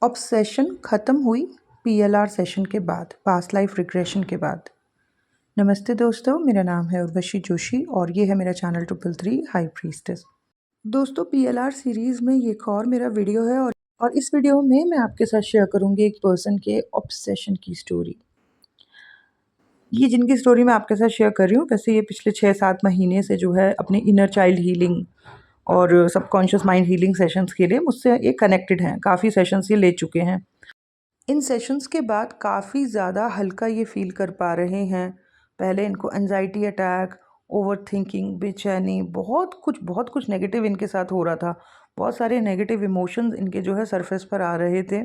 Obsession ख़त्म हुई PLR session के बाद, पास्ट लाइफ रिग्रेशन के बाद। नमस्ते दोस्तों, मेरा नाम है उर्वशी जोशी और ये है मेरा चैनल 333 हाई प्रीस्टेस। दोस्तों, पीएलआर सीरीज़ में ये एक और मेरा वीडियो है और इस वीडियो में मैं आपके साथ शेयर करूँगी एक पर्सन के ऑब्सेशन की स्टोरी। ये जिनकी स्टोरी मैं आपके साथ शेयर कर रही हूँ, वैसे ये पिछले 6-7 महीने से जो है अपने इनर चाइल्ड हीलिंग और सबकॉन्शियस माइंड हीलिंग सेशंस के लिए मुझसे ये कनेक्टेड हैं। काफ़ी सेशंस ये ले चुके हैं। इन सेशंस के बाद काफ़ी ज़्यादा हल्का ये फ़ील कर पा रहे हैं। पहले इनको एंजाइटी अटैक, ओवरथिंकिंग, बेचैनी, बहुत कुछ नेगेटिव इनके साथ हो रहा था। बहुत सारे नेगेटिव इमोशंस इनके जो है सरफेस पर आ रहे थे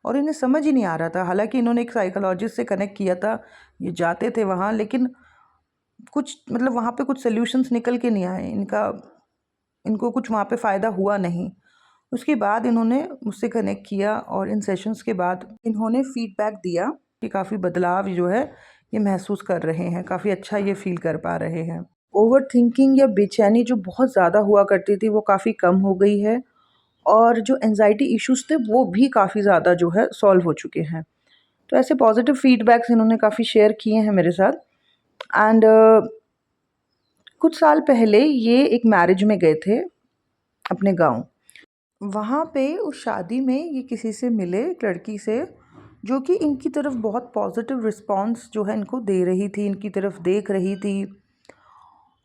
और इन्हें समझ ही नहीं आ रहा था। हालांकि इन्होंने एक साइकोलॉजिस्ट से कनेक्ट किया था, ये जाते थे वहाँ, लेकिन कुछ मतलब वहाँ पे कुछ सॉल्यूशंस निकल के नहीं आए। इनको कुछ वहाँ पे फ़ायदा हुआ नहीं। उसके बाद इन्होंने मुझसे कनेक्ट किया और इन सेशंस के बाद इन्होंने फीडबैक दिया कि काफ़ी बदलाव जो है ये महसूस कर रहे हैं, काफ़ी अच्छा ये फील कर पा रहे हैं। ओवर थिंकिंग या बेचैनी जो बहुत ज़्यादा हुआ करती थी वो काफ़ी कम हो गई है और जो एंजाइटी इश्यूज़ थे वो भी काफ़ी ज़्यादा जो है सॉल्व हो चुके हैं। तो ऐसे पॉजिटिव फीडबैक्स इन्होंने काफ़ी शेयर किए हैं मेरे साथ। एंड कुछ साल पहले ये एक मैरिज में गए थे अपने गाँव। वहाँ पे उस शादी में ये किसी से मिले, एक लड़की से, जो कि इनकी तरफ बहुत पॉजिटिव रिस्पॉन्स जो है इनको दे रही थी, इनकी तरफ देख रही थी।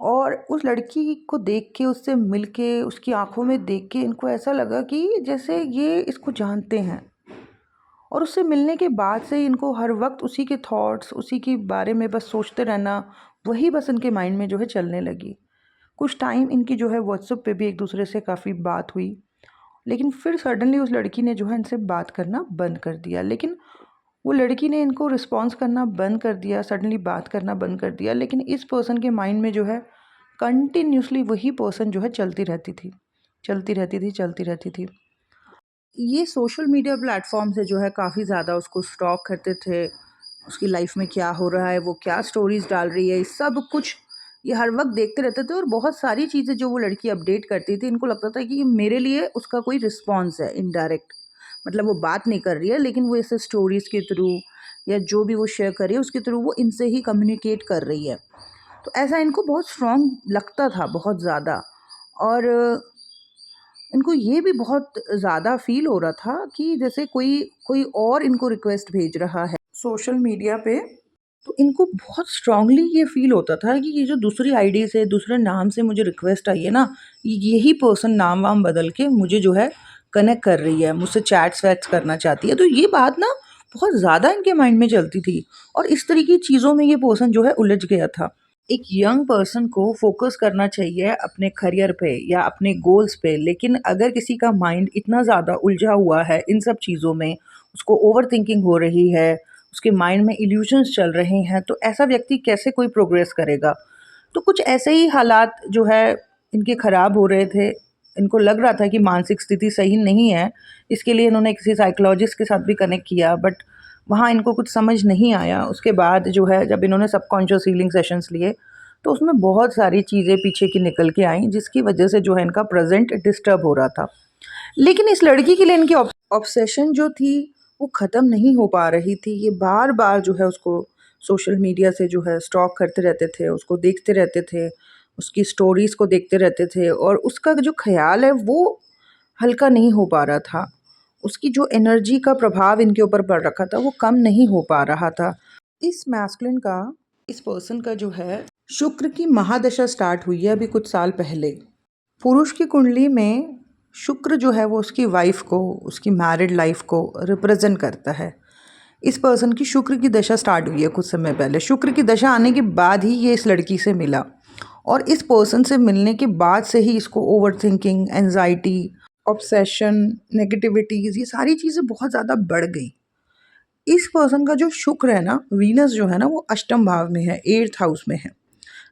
और उस लड़की को देख के, उससे मिल के, उसकी आंखों में देख के इनको ऐसा लगा कि जैसे ये इसको जानते हैं। और उससे मिलने के बाद से इनको हर वक्त उसी के थॉट्स, उसी के बारे में बस सोचते रहना, वही बस इनके माइंड में जो है चलने लगी। कुछ टाइम इनकी जो है व्हाट्सएप पे भी एक दूसरे से काफ़ी बात हुई, लेकिन फिर सडनली उस लड़की ने जो है इनसे बात करना बंद कर दिया। लेकिन वो लड़की ने इनको रिस्पॉन्स करना बंद कर दिया, सडनली बात करना बंद कर दिया, लेकिन इस पर्सन के माइंड में जो है कंटिन्यूसली वही पर्सन जो है चलती रहती थी, चलती रहती थी, चलती रहती थी। ये सोशल मीडिया प्लेटफॉर्म से जो है काफ़ी ज़्यादा उसको स्टॉक करते थे, उसकी लाइफ में क्या हो रहा है, वो क्या स्टोरीज डाल रही है, सब कुछ ये हर वक्त देखते रहते थे। और बहुत सारी चीज़ें जो वो लड़की अपडेट करती थी, इनको लगता था कि ये मेरे लिए उसका कोई रिस्पॉन्स है इनडायरेक्ट। मतलब वो बात नहीं कर रही है, लेकिन वो ऐसे स्टोरीज़ के थ्रू या जो भी वो शेयर कर रही है उसके थ्रू वो इनसे ही कम्युनिकेट कर रही है। तो ऐसा इनको बहुत स्ट्रॉन्ग लगता था, बहुत ज़्यादा। और इनको ये भी बहुत ज़्यादा फ़ील हो रहा था कि जैसे कोई कोई और इनको रिक्वेस्ट भेज रहा है सोशल मीडिया पे। तो इनको बहुत स्ट्रांगली ये फ़ील होता था कि ये जो दूसरी आईडी से, दूसरे नाम से मुझे रिक्वेस्ट आई है ना, यही पर्सन नाम वाम बदल के मुझे जो है कनेक्ट कर रही है, मुझसे चैट्स वैट्स करना चाहती है। तो ये बात ना बहुत ज़्यादा इनके माइंड में चलती थी और इस तरह की चीज़ों में ये पर्सन जो है उलझ गया था। एक यंग पर्सन को फोकस करना चाहिए अपने करियर पे या अपने गोल्स पे, लेकिन अगर किसी का माइंड इतना ज़्यादा उलझा हुआ है इन सब चीज़ों में, उसको ओवर थिंकिंग हो रही है, उसके माइंड में इल्यूजन्स चल रहे हैं, तो ऐसा व्यक्ति कैसे कोई प्रोग्रेस करेगा। तो कुछ ऐसे ही हालात जो है इनके ख़राब हो रहे थे। इनको लग रहा था कि मानसिक स्थिति सही नहीं है, इसके लिए इन्होंने किसी साइकोलॉजिस्ट के साथ भी कनेक्ट किया, बट वहाँ इनको कुछ समझ नहीं आया। उसके बाद जो है जब इन्होंने सबकॉन्शियस हीलिंग सेशंस लिए तो उसमें बहुत सारी चीज़ें पीछे की निकल के आईं, जिसकी वजह से जो है इनका प्रेजेंट डिस्टर्ब हो रहा था। लेकिन इस लड़की के लिए इनकी ऑब्सेशन जो थी वो ख़त्म नहीं हो पा रही थी। ये बार बार जो है उसको सोशल मीडिया से जो है स्टॉक करते रहते थे, उसको देखते रहते थे, उसकी स्टोरीज़ को देखते रहते थे और उसका जो ख़्याल है वो हल्का नहीं हो पा रहा था। उसकी जो एनर्जी का प्रभाव इनके ऊपर पड़ रखा था वो कम नहीं हो पा रहा था। इस मैस्कुलिन का, इस पर्सन का जो है शुक्र की महादशा स्टार्ट हुई है अभी कुछ साल पहले। पुरुष की कुंडली में शुक्र जो है वो उसकी वाइफ को, उसकी मैरिड लाइफ को रिप्रेजेंट करता है। इस पर्सन की शुक्र की दशा स्टार्ट हुई है कुछ समय पहले। शुक्र की दशा आने के बाद ही ये इस लड़की से मिला और इस पर्सन से मिलने के बाद से ही इसको over thinking, anxiety, obsession, negativities, ये सारी चीज़ें बहुत ज़्यादा बढ़ गई। इस पर्सन का जो शुक्र है ना, वीनस जो है ना, वो अष्टम भाव में है, 8th हाउस में है।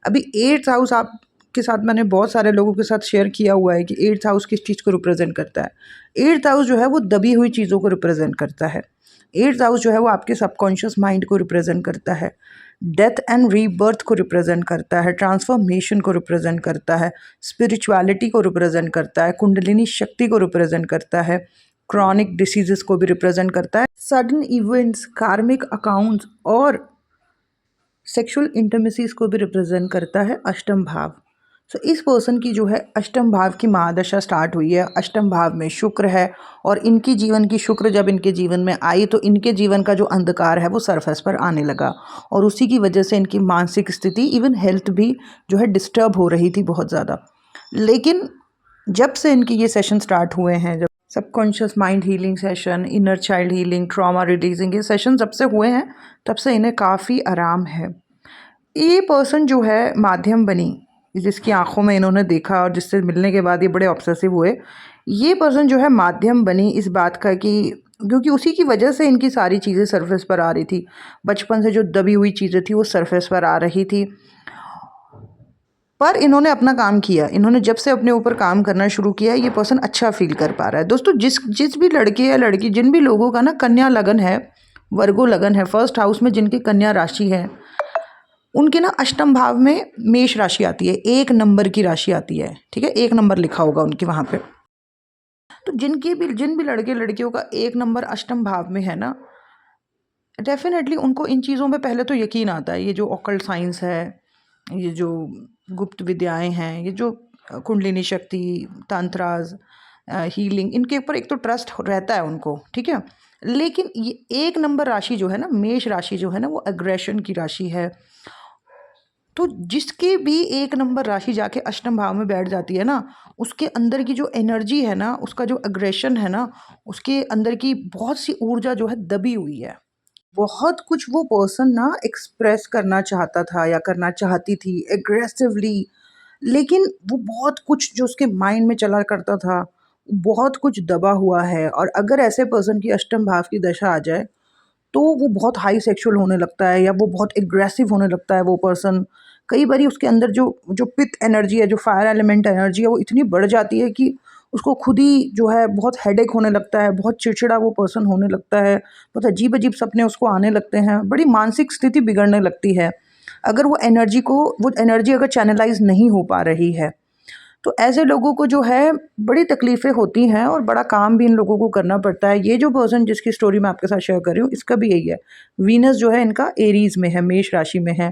अभी 8th हाउस आपके साथ मैंने बहुत सारे लोगों के साथ शेयर किया हुआ है कि 8th हाउस किस चीज़ को रिप्रेजेंट करता है। 8th हाउस जो है वो दबी हुई चीज़ों को रिप्रेजेंट करता है। 8th हाउस जो है वो आपके सबकॉन्शियस माइंड को रिप्रेजेंट करता है, डेथ एंड रीबर्थ को रिप्रेजेंट करता है, ट्रांसफॉर्मेशन को रिप्रेजेंट करता है, स्पिरिचुअलिटी को रिप्रेजेंट करता है, कुंडलिनी शक्ति को रिप्रेजेंट करता है क्रॉनिक डिसीजेस को भी रिप्रेजेंट करता है। सडन इवेंट्स, कार्मिक अकाउंट्स और सेक्सुअल इंटीमेसीज को भी रिप्रेजेंट करता है अष्टम भाव। सो इस पर्सन की जो है अष्टम भाव की महादशा स्टार्ट हुई है। अष्टम भाव में शुक्र है और इनकी जीवन की शुक्र जब इनके जीवन में आई तो इनके जीवन का जो अंधकार है वो सरफेस पर आने लगा और उसी की वजह से इनकी मानसिक स्थिति, इवन हेल्थ भी जो है डिस्टर्ब हो रही थी बहुत ज़्यादा। लेकिन जब से इनके ये सेशन स्टार्ट हुए हैं, जब subconscious mind healing session, inner child healing, trauma releasing, ये सेशन जब से हुए हैं तब से इन्हें काफ़ी आराम है। ये पर्सन जो है माध्यम बनी, जिसकी आंखों में इन्होंने देखा और जिससे मिलने के बाद ये बड़े ऑब्सेसिव हुए, ये पर्सन जो है माध्यम बनी इस बात का कि क्योंकि उसी की वजह से इनकी सारी चीज़ें सरफेस पर आ रही थी। बचपन से जो दबी हुई चीज़ें थी वो सरफेस पर आ रही थी, पर इन्होंने अपना काम किया। इन्होंने जब से अपने ऊपर काम करना शुरू किया ये पर्सन अच्छा फील कर पा रहा है। दोस्तों, जिस जिस भी लड़के या लड़की, जिन भी लोगों का ना कन्या लगन है, वर्गो लगन है, फर्स्ट हाउस में जिनकी कन्या राशि है, उनके ना अष्टम भाव में मेष राशि आती है, 1 नंबर की राशि आती है। ठीक है, 1 नंबर लिखा होगा उनके वहाँ पे। तो जिन भी लड़के लड़कियों का 1 नंबर अष्टम भाव में है ना, डेफिनेटली उनको इन चीज़ों में पहले तो यकीन आता है। ये जो ऑकल्ट साइंस है, ये जो गुप्त विद्याएं हैं, ये जो कुंडलिनी शक्ति, तंत्राज, हीलिंग, इनके ऊपर एक तो ट्रस्ट रहता है उनको। ठीक है, लेकिन ये 1 नंबर राशि जो है ना, मेष राशि जो है ना, वो एग्रेशन की राशि है। तो जिसकी भी 1 नंबर राशि जाके अष्टम भाव में बैठ जाती है ना, उसके अंदर की जो एनर्जी है ना, उसका जो अग्रेशन है ना, उसके अंदर की बहुत सी ऊर्जा जो है दबी हुई है। बहुत कुछ वो पर्सन ना एक्सप्रेस करना चाहता था या करना चाहती थी एग्रेसिवली, लेकिन वो बहुत कुछ जो उसके माइंड में चला करता था, बहुत कुछ दबा हुआ है। और अगर ऐसे पर्सन की अष्टम भाव की दशा आ जाए तो वो बहुत हाई सेक्सुअल होने लगता है या वो बहुत एग्रेसिव होने लगता है वो पर्सन। कई बारी उसके अंदर जो जो पित्त एनर्जी है, जो फायर एलिमेंट एनर्जी है, वो इतनी बढ़ जाती है कि उसको खुद ही जो है बहुत हेडेक होने लगता है, बहुत चिड़चिड़ा वो पर्सन होने लगता है, बहुत अजीब-अजीब सपने उसको आने लगते हैं, बड़ी मानसिक स्थिति बिगड़ने लगती है, अगर वो एनर्जी अगर चैनलाइज़ नहीं हो पा रही है। तो ऐसे लोगों को जो है बड़ी तकलीफ़ें होती हैं और बड़ा काम भी इन लोगों को करना पड़ता है। ये जो पर्सन जिसकी स्टोरी मैं आपके साथ शेयर कर रही हूँ, इसका भी यही है। वीनस जो है इनका एरीज़ में है, मेष राशि में है।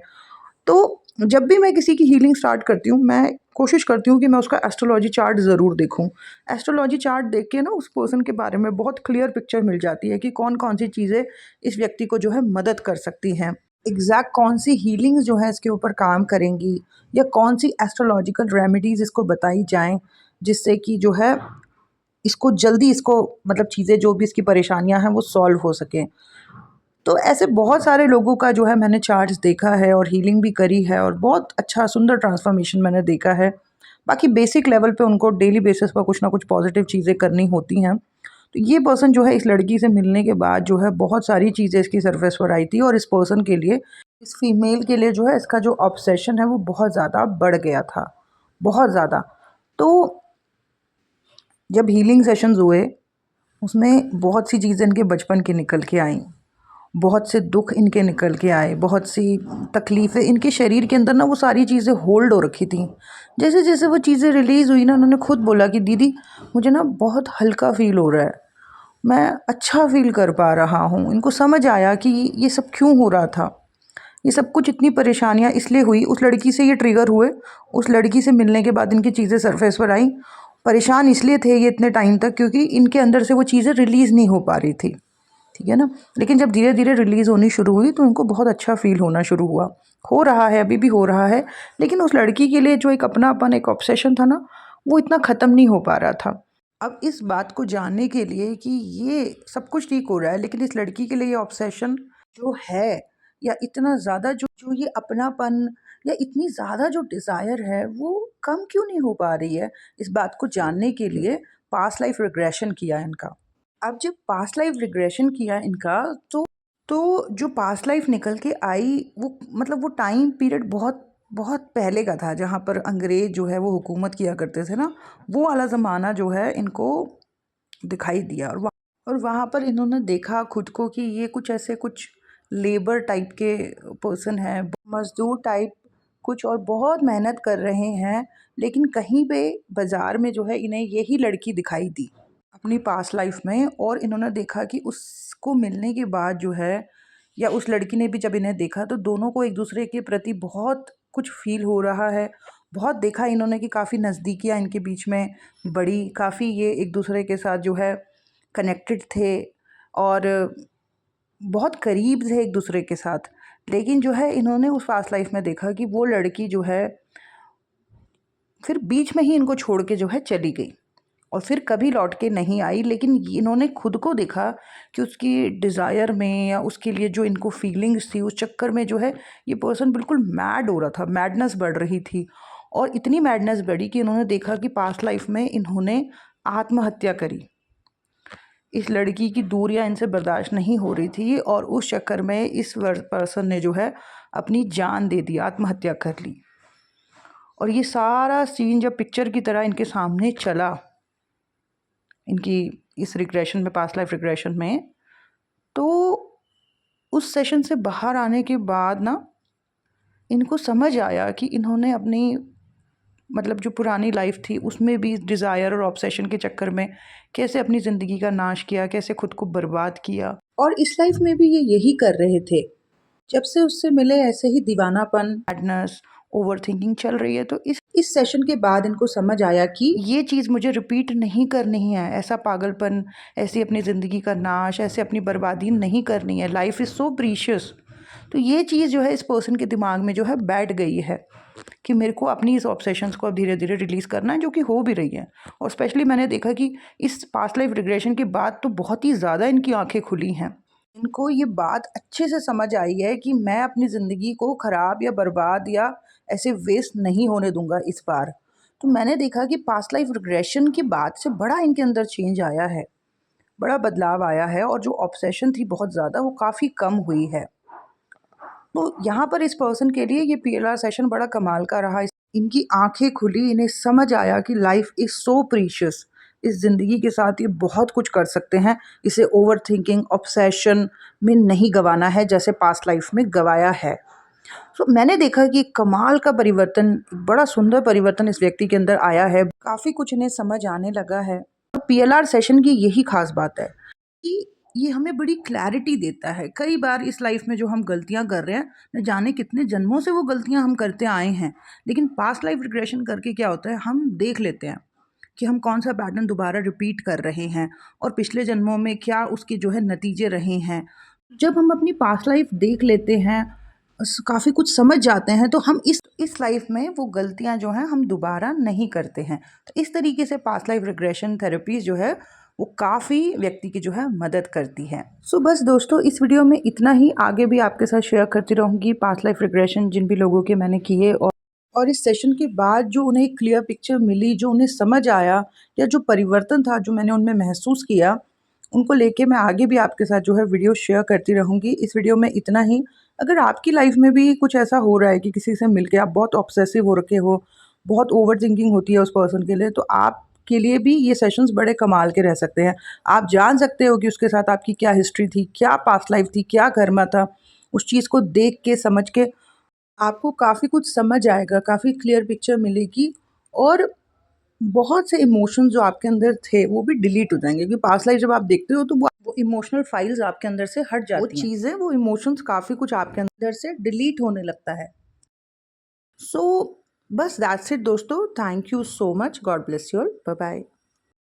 तो जब भी मैं किसी की हीलिंग स्टार्ट करती हूँ, मैं कोशिश करती हूँ कि मैं उसका एस्ट्रोलॉजी चार्ट ज़रूर देखूँ। एस्ट्रोलॉजी चार्ट देख के ना उस पर्सन के बारे में बहुत क्लियर पिक्चर मिल जाती है कि कौन-कौन सी चीज़ें इस व्यक्ति को जो है मदद कर सकती हैं। एग्ज़ैक्ट कौन सी हीलिंग्स जो है इसके ऊपर काम करेंगी या कौन सी एस्ट्रोलॉजिकल रेमेडीज़ इसको बताई जाएँ, जिससे कि जो है इसको जल्दी इसको मतलब चीज़ें जो भी इसकी परेशानियाँ हैं वो सॉल्व हो सकें। तो ऐसे बहुत सारे लोगों का जो है मैंने चार्ट्स देखा है और हीलिंग भी करी है और बहुत अच्छा सुंदर ट्रांसफॉर्मेशन मैंने देखा है। बाकी बेसिक लेवल पे उनको डेली बेसिस पर कुछ ना कुछ पॉजिटिव चीज़ें करनी होती हैं। तो ये पर्सन जो है इस लड़की से मिलने के बाद जो है बहुत सारी चीज़ें इसकी सरफेस पर आई थी और इस पर्सन के लिए, इस फीमेल के लिए जो है इसका जो ऑब्सेशन है वो बहुत ज़्यादा बढ़ गया था, बहुत ज़्यादा। तो जब हीलिंग सेशंस हुए उसमें बहुत सी चीज़ें इनके बचपन की निकल के आईं, बहुत से दुख इनके निकल के आए, बहुत सी तकलीफ़ें इनके शरीर के अंदर ना वो सारी चीज़ें होल्ड हो रखी थी। जैसे-जैसे वो चीज़ें रिलीज़ हुई ना, उन्होंने खुद बोला कि दीदी मुझे ना बहुत हल्का फ़ील हो रहा है, मैं अच्छा फ़ील कर पा रहा हूँ। इनको समझ आया कि ये सब क्यों हो रहा था। ये सब कुछ इतनी परेशानियाँ इसलिए हुई, उस लड़की से ये ट्रिगर हुए, उस लड़की से मिलने के बाद इनकी चीज़ें सरफेस पर आईं। परेशान इसलिए थे ये इतने टाइम तक क्योंकि इनके अंदर से वो चीज़ें रिलीज़ नहीं हो पा रही थी। ठीक है ना? लेकिन जब धीरे-धीरे रिलीज़ होनी शुरू हुई तो इनको बहुत अच्छा फ़ील होना शुरू हुआ। हो रहा है, अभी भी हो रहा है, लेकिन उस लड़की के लिए जो एक अपनापन, एक ऑब्सेशन था ना, वो इतना ख़त्म नहीं हो पा रहा था। अब इस बात को जानने के लिए कि ये सब कुछ ठीक हो रहा है, लेकिन इस लड़की के लिए ये ऑब्सेशन जो है या इतना ज़्यादा जो जो ये अपनापन या इतनी ज़्यादा जो डिज़ायर है, वो कम क्यों नहीं हो पा रही है? इस बात को जानने के लिए पास्ट लाइफ़ रिग्रेशन किया इनका। अब जब पास्ट लाइफ रिग्रेशन किया इनका तो जो पास्ट लाइफ निकल के आई वो मतलब वो टाइम पीरियड बहुत बहुत पहले का था जहाँ पर अंग्रेज जो है वो हुकूमत किया करते थे ना, वो वाला ज़माना जो है इनको दिखाई दिया। और वहाँ पर इन्होंने देखा खुद को कि ये कुछ ऐसे कुछ लेबर टाइप के पर्सन हैं, मजदूर टाइप कुछ, और बहुत मेहनत कर रहे हैं, लेकिन कहीं पे बाज़ार में जो है इन्हें यही लड़की दिखाई दी। अपनी पास्ट लाइफ में, और इन्होंने देखा कि उसको मिलने के बाद जो है, या उस लड़की ने भी जब इन्हें देखा, तो दोनों को एक दूसरे के प्रति बहुत कुछ फील हो रहा है। बहुत देखा इन्होंने कि काफ़ी नज़दीकियाँ इनके बीच में बढ़ी, काफ़ी ये एक दूसरे के साथ जो है कनेक्टेड थे और बहुत करीब थे एक दूसरे के साथ। लेकिन जो है इन्होंने उस पास्ट लाइफ में देखा कि वो लड़की जो है फिर बीच में ही इनको छोड़ के जो है चली गई और फिर कभी लौट के नहीं आई। लेकिन इन्होंने खुद को देखा कि उसकी डिज़ायर में या उसके लिए जो इनको फीलिंग्स थी, उस चक्कर में जो है ये पर्सन बिल्कुल मैड हो रहा था, मैडनेस बढ़ रही थी। और इतनी मैडनेस बढ़ी कि इन्होंने देखा कि पास्ट लाइफ में इन्होंने आत्महत्या करी। इस लड़की की दूरियां इनसे बर्दाश्त नहीं हो रही थी और उस चक्कर में इस पर्सन ने जो है अपनी जान दे दी, आत्महत्या कर ली। और ये सारा सीन जब पिक्चर की तरह इनके सामने चला, इनकी इस रिग्रेशन में, पास्ट लाइफ रिग्रेशन में, तो उस सेशन से बाहर आने के बाद ना इनको समझ आया कि इन्होंने अपनी मतलब जो पुरानी लाइफ थी उसमें भी डिज़ायर और ऑब्सेशन के चक्कर में कैसे अपनी ज़िंदगी का नाश किया, कैसे खुद को बर्बाद किया। और इस लाइफ में भी ये यही कर रहे थे। जब से उससे मिले ऐसे ही दीवानापन, मैडनेस, ओवर थिंकिंग चल रही है। तो इस सेशन के बाद इनको समझ आया कि ये चीज़ मुझे रिपीट नहीं करनी है, ऐसा पागलपन, ऐसी अपनी ज़िंदगी का नाश, ऐसे अपनी बर्बादी नहीं करनी है। Life is so precious. तो ये चीज़ जो है इस पर्सन के दिमाग में जो है बैठ गई है कि मेरे को अपनी इस ऑब्सेशंस को अब धीरे धीरे रिलीज़ करना है, जो कि हो भी रही है। और स्पेशली मैंने देखा कि इस पास्ट लाइफ रिग्रेशन के बाद तो बहुत ही ज़्यादा इनकी आंखें खुली हैं। इनको ये बात अच्छे से समझ आई है कि मैं अपनी ज़िंदगी को ख़राब या बर्बाद या ऐसे वेस्ट नहीं होने दूंगा इस बार। तो मैंने देखा कि पास्ट लाइफ रिग्रेशन के बाद से बड़ा इनके अंदर चेंज आया है, बड़ा बदलाव आया है, और जो ऑब्सेशन थी बहुत ज़्यादा, वो काफ़ी कम हुई है। तो यहाँ पर इस पर्सन के लिए ये PLR सेशन बड़ा कमाल का रहा। इनकी आंखें खुली, इन्हें समझ आया कि लाइफ इज़ सो प्रीशियस। इस ज़िंदगी के साथ ये बहुत कुछ कर सकते हैं। इसे ओवर थिंकिंग, ऑब्सेशन में नहीं गंवाना है जैसे पास्ट लाइफ में गंवाया है। तो मैंने देखा कि कमाल का परिवर्तन, बड़ा सुंदर परिवर्तन इस व्यक्ति के अंदर आया है। काफ़ी कुछ इन्हें समझ आने लगा है। और PLR सेशन की यही खास बात है कि ये हमें बड़ी क्लैरिटी देता है। कई बार इस लाइफ में जो हम गलतियां कर रहे हैं, न जाने कितने जन्मों से वो गलतियां हम करते आए हैं, लेकिन पास्ट लाइफ रिग्रेशन करके क्या होता है, हम देख लेते हैं कि हम कौन सा पैटर्न दोबारा रिपीट कर रहे हैं और पिछले जन्मों में क्या उसके जो है नतीजे रहे हैं। जब हम अपनी पास्ट लाइफ देख लेते हैं, काफ़ी कुछ समझ जाते हैं, तो हम इस लाइफ में वो गलतियां जो हैं हम दोबारा नहीं करते हैं। तो इस तरीके से पास्ट लाइफ रिग्रेशन थेरेपीज जो है वो काफ़ी व्यक्ति की जो है मदद करती है। सो बस दोस्तों, इस वीडियो में इतना ही। आगे भी आपके साथ शेयर करती रहूँगी पास्ट लाइफ रिग्रेशन जिन भी लोगों के मैंने किए, और इस सेशन के बाद जो उन्हें एक क्लियर पिक्चर मिली, जो उन्हें समझ आया, या जो परिवर्तन था जो मैंने उनमें महसूस किया, उनको लेके मैं आगे भी आपके साथ जो है वीडियो शेयर करती रहूँगी। इस वीडियो में इतना ही। अगर आपकी लाइफ में भी कुछ ऐसा हो रहा है कि किसी से मिलके आप बहुत ऑब्सेसिव हो रखे हो, बहुत ओवर थिंकिंग होती है उस पर्सन के लिए, तो आपके लिए भी ये सेशंस बड़े कमाल के रह सकते हैं। आप जान सकते हो कि उसके साथ आपकी क्या हिस्ट्री थी, क्या पास्ट लाइफ थी, क्या कर्मा था। उस चीज़ को देख के, समझ के आपको काफ़ी कुछ समझ आएगा, काफ़ी क्लियर पिक्चर मिलेगी, और बहुत से इमोशंस जो आपके अंदर थे वो भी डिलीट हो जाएंगे। क्योंकि पास्ट लाइफ जब आप देखते हो तो वो इमोशनल फाइल्स आपके अंदर से हट जाती हैं, वो चीज़ें, वो इमोशंस, काफ़ी कुछ आपके अंदर से डिलीट होने लगता है। सो बस दैट्स इट दोस्तों। Thank you so much. God bless you all. Bye bye.